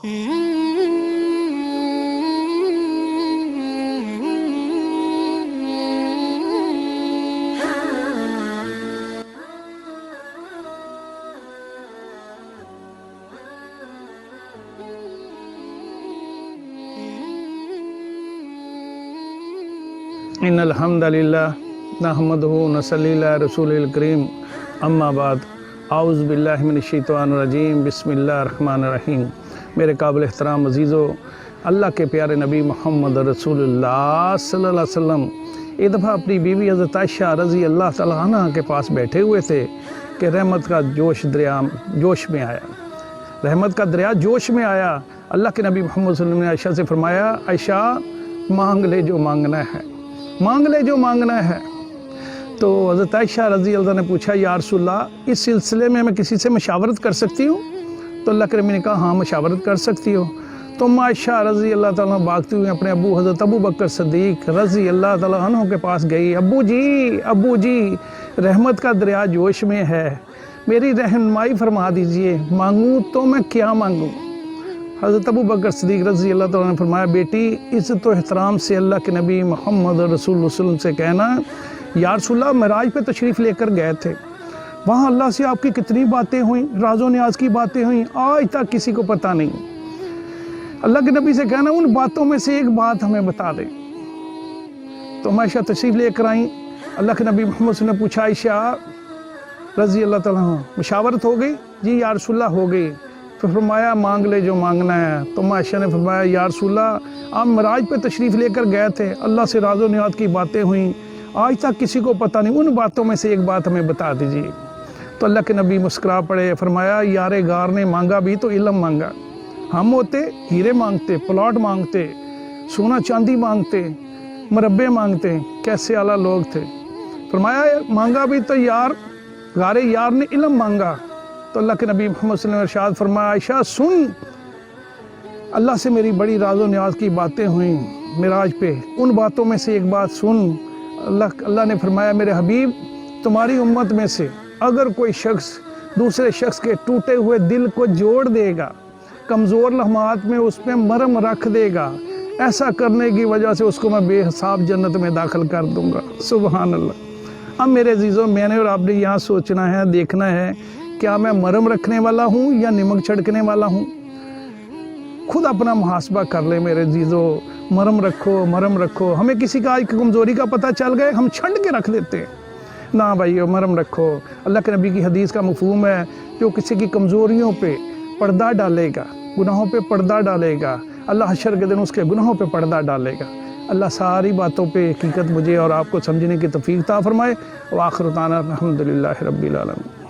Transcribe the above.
इन्नल हम्दुलिल्लाह नहमदुहु व नसल्ली अला रसूलिल करीम अम्मा बाद आऊज़ु बिल्लाहि मिनश शैतानिर रजीम बिस्मिल्लाहिर रहमानिर रहीम। मेरे काबिल एहतराम अज़ीज़ो, अल्लाह के प्यारे नबी मोहम्मद रसूलुल्लाह सल्लल्लाहु अलैहि वसल्लम एक दफ़ा अपनी बीवी हज़रत आयशा रज़ी अल्लाह तआला अन्हा के पास बैठे हुए थे कि रहमत का जोश में आया। रहमत का दरिया जोश में आया। अल्लाह के नबी मोहम्मद सल्लल्लाहु अलैहि वसल्लम ने आयशा से फरमाया, आयशा मांग ले जो मांगना है, मांग ले जो मांगना है। तो हज़रत आयशा रज़ी अल्लाह ने पूछा, या रसूलल्लाह इस सिलसिले में मैं किसी से मशावरत कर सकती हूँ? तो अल्लाह के नबी ने कहा, हाँ मशावरत कर सकती हो। तो आयशा रज़ी अल्लाह तआला भागती हुई अपने अबू हज़रत अबू बकर सिद्दीक़ रज़ी अल्लाह तआला अन्हु के पास गई। अबू जी रहमत का दरिया जोश में है, मेरी रहनुमाई फरमा दीजिए, मांगूँ तो मैं क्या मांगूँ? हज़रत अबू बकर सिद्दीक़ रज़ी अल्लाह तआला ने फरमाया, बेटी इज़्ज़त व एहतराम से अल्लाह के नबी मोहम्मद रसूलुल्लाह सल्लल्लाहु अलैहि वसल्लम से कहना, या रसूलल्लाह मेराज पे तशरीफ़ लेकर गए थे, वहाँ अल्लाह से आपकी कितनी बातें हुई, राज़ो न्याज़ की बातें हुई, आज तक किसी को पता नहीं। अल्लाह के नबी से कहना उन बातों में से एक बात हमें बता दें। तो आयशा तशरीफ़ लेकर आई। अल्लाह के नबी मोहम्मद से ने पूछा, आयशा रज़ी अल्लाह तआला मशावरत हो गई? जी या रसूलल्लाह हो गई। फिर फरमाया मांग ले जो मांगना है। तो आयशा ने फरमाया, या रसूलल्लाह आप मेराज पे तशरीफ़ लेकर गए थे, अल्लाह से राज़ो न्याज़ की बातें हुई, आज तक किसी को पता नहीं, उन बातों में से एक बात हमें बता दीजिए। तो अल्लाह के नबी मुस्कुरा पड़े, फरमाया, यारे गार ने मांगा भी तो इल्म मांगा। हम होते हीरे मांगते, प्लॉट मांगते, सोना चांदी मांगते, मरब्बे मांगते, कैसे आला लोग थे। फरमाया मांगा भी तो गारे यार ने इल्म मांगा। तो अल्लाह के नबी मोहम्मद सल्लल्लाहु अलैहि वसल्लम ने इरशाद फरमाया, आयशा सुन, अल्लाह से मेरी बड़ी राज़ो न्याज़ की बातें हुई मिराज पे, उन बातों में से एक बात सुन। अल्लाह ने फरमाया, मेरे हबीब तुम्हारी उम्मत में से अगर कोई शख्स दूसरे शख्स के टूटे हुए दिल को जोड़ देगा, कमज़ोर लम्हात में उस पर मरहम रख देगा, ऐसा करने की वजह से उसको मैं बेहिसाब जन्नत में दाखिल कर दूंगा। सुबहान अल्लाह। अब मेरे अजीज़ों, मैंने और आपने यहाँ सोचना है, देखना है, क्या मैं मरहम रखने वाला हूँ या नमक छिड़कने वाला हूँ? खुद अपना मुहासबा कर ले मेरे अजीज़ों। मरहम रखो। हमें किसी का आज कमज़ोरी का पता चल गए, हम छंड के रख देते हैं। ना भाई मरहम रखो। अल्लाह के नबी की हदीस का मफ़हूम है, जो किसी की कमज़ोरियों पे पर्दा डालेगा, गुनाहों पे पर्दा डालेगा, अल्लाह हशर के दिन उसके गुनाहों पे पर्दा डालेगा। अल्लाह सारी बातों पे हकीकत मुझे और आपको समझने की तौफीक अता फरमाए। व आखिर दाना अल्हम्दुलिल्लाहि रब्बिल आलमीन।